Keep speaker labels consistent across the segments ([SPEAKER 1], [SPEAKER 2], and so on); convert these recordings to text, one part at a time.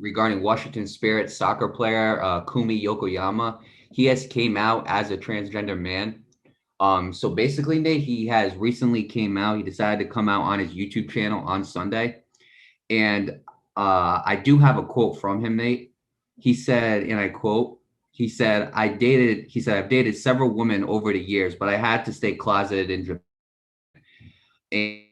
[SPEAKER 1] regarding Washington Spirit soccer player Kumi Yokoyama. He has came out as a transgender man. So basically, Nate, he has recently came out. He decided to come out on his YouTube channel on Sunday, and I do have a quote from him, Nate. He said, and I quote, he said, I've dated several women over the years, but I had to stay closeted in Japan. In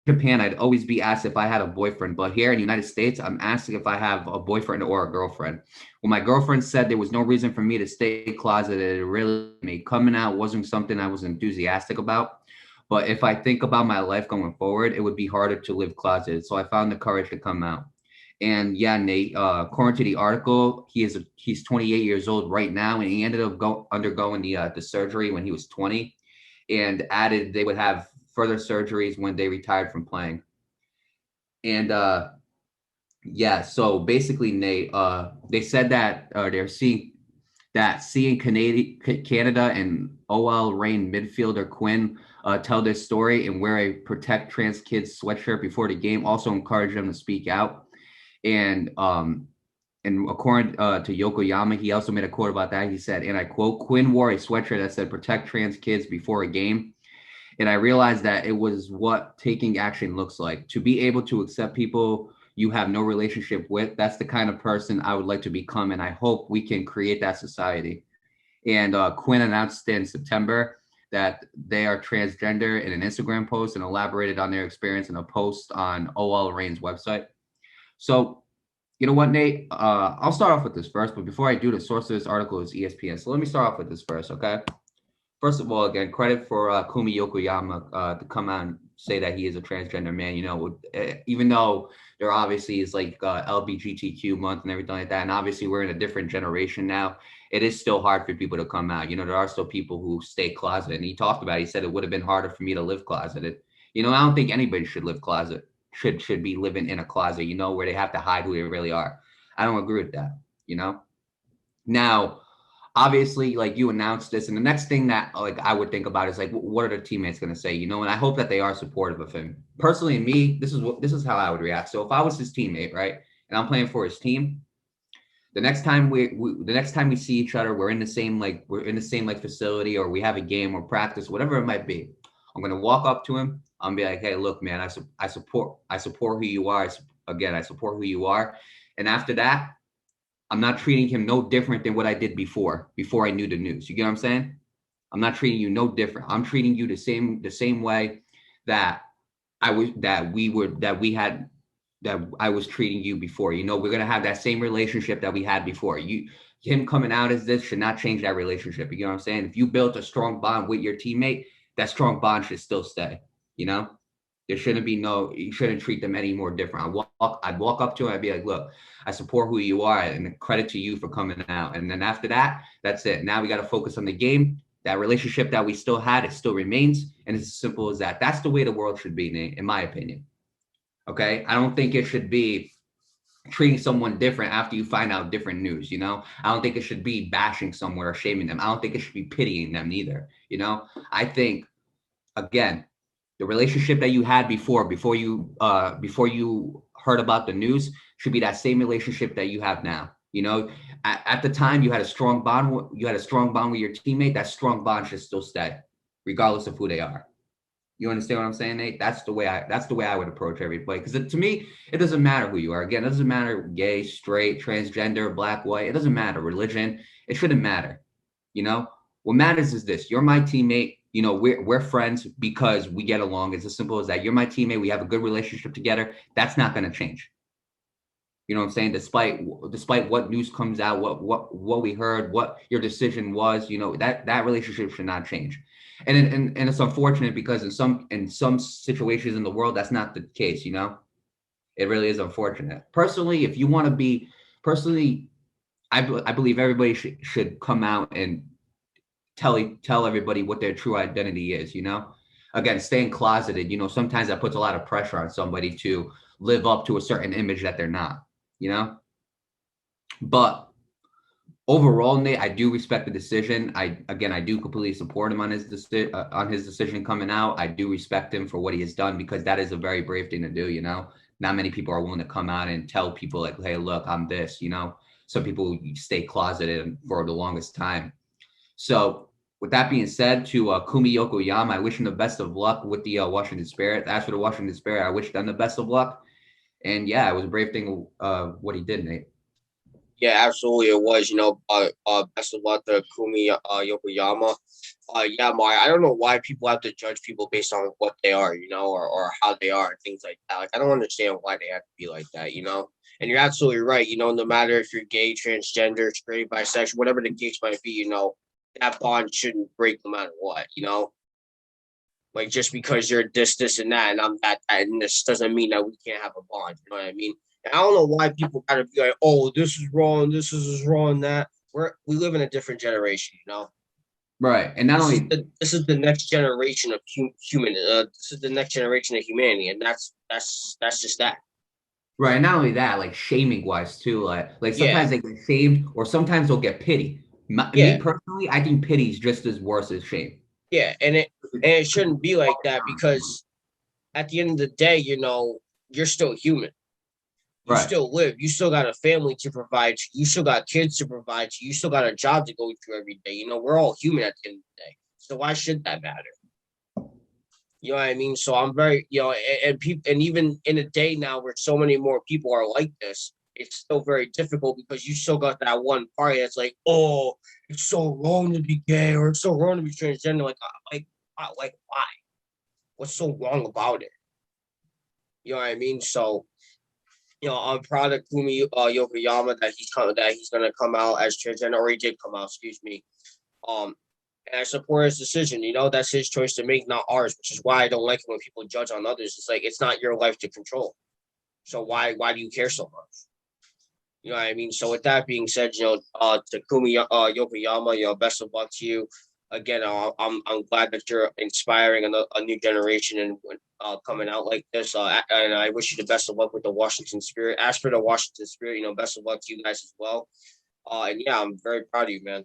[SPEAKER 1] Japan, I'd always be asked if I had a boyfriend, but here in the United States, I'm asking if I have a boyfriend or a girlfriend. When my girlfriend said there was no reason for me to stay closeted, it really made coming out wasn't something I was enthusiastic about. But if I think about my life going forward, it would be harder to live closeted. So I found the courage to come out. And yeah, Nate, according to the article, he's 28 years old right now, and he ended up undergoing the surgery when he was 20, and added they would have further surgeries when they retired from playing. And yeah, so basically, Nate, they said that seeing Canada and OL Reign midfielder Quinn tell their story and wear a Protect Trans Kids sweatshirt before the game also encouraged them to speak out. And according to Yokoyama, he also made a quote about that. He said, and I quote, Quinn wore a sweatshirt that said protect trans kids before a game. And I realized that it was what taking action looks like. To be able to accept people you have no relationship with, that's the kind of person I would like to become. And I hope we can create that society. And Quinn announced in September that they are transgender in an Instagram post and elaborated on their experience in a post on OL Reign's website. So, you know what, Nate? I'll start off with this first, but before I do, the source of this article is ESPN. So let me start off with this first, okay? First of all, again, credit for Kumi Yokoyama to come out and say that he is a transgender man. You know, even though there obviously is like LGBTQ month and everything like that, and obviously we're in a different generation now, it is still hard for people to come out. You know, there are still people who stay closeted. And he talked about it. He said it would have been harder for me to live closeted. You know, I don't think anybody should live closet, should be living in a closet, you know, where they have to hide who they really are. I don't agree with that, you know? Now, obviously, like you announced this, and the next thing that like I would think about is like, what are the teammates going to say, you know? And I hope that they are supportive of him. Personally, me, this is how I would react. So if I was his teammate, right, and I'm playing for his team, the next time we see each other, we're in the same like facility, or we have a game or practice, whatever it might be. I'm gonna walk up to him. I'm be like, hey, look, man, I support who you are. I support who you are. And after that, I'm not treating him no different than what I did before I knew the news. You get what I'm saying? I'm not treating you no different. I'm treating you the same way that that I was treating you before. You know, we're gonna have that same relationship that we had before. Him coming out as this should not change that relationship. You know what I'm saying? If you built a strong bond with your teammate, that strong bond should still stay. You know, there shouldn't be you shouldn't treat them any more different. I'd walk up to him. I'd be like, look, I support who you are, and credit to you for coming out. And then after that, that's it. Now we got to focus on the game. That relationship that we still had, it still remains, and it's as simple as that. That's the way the world should be, Nate, in my opinion. Okay, I don't think it should be treating someone different after you find out different news. You know, I don't think it should be bashing someone or shaming them. I don't think it should be pitying them either. You know, I think, again, the relationship that you had before you heard about the news should be that same relationship that you have now. You know, at the time you had a strong bond. You had a strong bond with your teammate. That strong bond should still stay, regardless of who they are. You understand what I'm saying, Nate? That's the way I would approach everybody. Because to me, it doesn't matter who you are. Again, it doesn't matter gay, straight, transgender, black, white. It doesn't matter religion. It shouldn't matter. You know, what matters is this: you're my teammate. You know, we're friends because we get along. It's as simple as that. You're my teammate. We have a good relationship together. That's not going to change. You know what I'm saying? Despite what news comes out, what we heard, what your decision was, you know, that relationship should not change. And it's unfortunate because in some situations in the world, that's not the case, you know? It really is unfortunate. Personally, if you want to be personally, I believe everybody should come out and tell everybody what their true identity is, you know? Again, staying closeted, you know, sometimes that puts a lot of pressure on somebody to live up to a certain image that they're not, you know? But overall, Nate, I do respect the decision. I do completely support him on his decision coming out. I do respect him for what he has done because that is a very brave thing to do, you know? not many people are willing to come out and tell people like, hey, look, I'm this, some people stay closeted for the longest time. So with that being said, to Kumi Yokoyama, I wish him the best of luck with the Washington Spirit. As for the Washington Spirit, I wish them the best of luck. And yeah, it was a brave thing what he did, Nate.
[SPEAKER 2] Yeah, absolutely, it was. Best of luck to Kumi Yokoyama. Yeah, Mari. I don't know why people have to judge people based on what they are, or how they are, things like that. Like, I don't understand why they have to be like that. And you're absolutely right. No matter if you're gay, transgender, straight, bisexual, whatever the case might be, that bond shouldn't break no matter what. Like, just because you're this, and that, and I'm that, and this doesn't mean that we can't have a bond. You know what I mean? And I don't know why people gotta be like, oh, this is wrong, this is wrong, that. We live in a different generation.
[SPEAKER 1] Right. And not only
[SPEAKER 2] This is the next generation of human. This is the next generation of humanity, and that's just that.
[SPEAKER 1] right, and not only that, like shaming wise too, like
[SPEAKER 2] Yeah,
[SPEAKER 1] sometimes they get shamed or sometimes they'll get pity. Me
[SPEAKER 2] yeah,
[SPEAKER 1] personally, I think pity is just as worse as shame.
[SPEAKER 2] yeah, and it shouldn't be like that, because at the end of the day, you're still human. You
[SPEAKER 1] Right.
[SPEAKER 2] still live. You still got a family to provide. You still got kids to provide. You still got a job to go through every day. We're all human at the end of the day. So why should that matter? You know what I mean? So I'm very, and people, and even in a day now where so many more people are like this, it's still very difficult, because you still got that one party that's like, oh, it's so wrong to be gay, or it's so wrong to be transgender. Like why? What's so wrong about it? You know what I mean? So, I'm proud of Kumi Yokoyama that he's gonna come out as transgender, or he did come out, excuse me. Um, and I support his decision. That's his choice to make, not ours, which is why I don't like it when people judge on others. It's like, it's not your life to control. So why do you care so much? You know what I mean? So with that being said, to Kumi Yokoyama, best of luck to you. Again, I'm glad that you're inspiring a new generation, and coming out like this. And I wish you the best of luck with the Washington Spirit. As for the Washington Spirit, best of luck to you guys as well. And yeah, I'm very proud of you, man.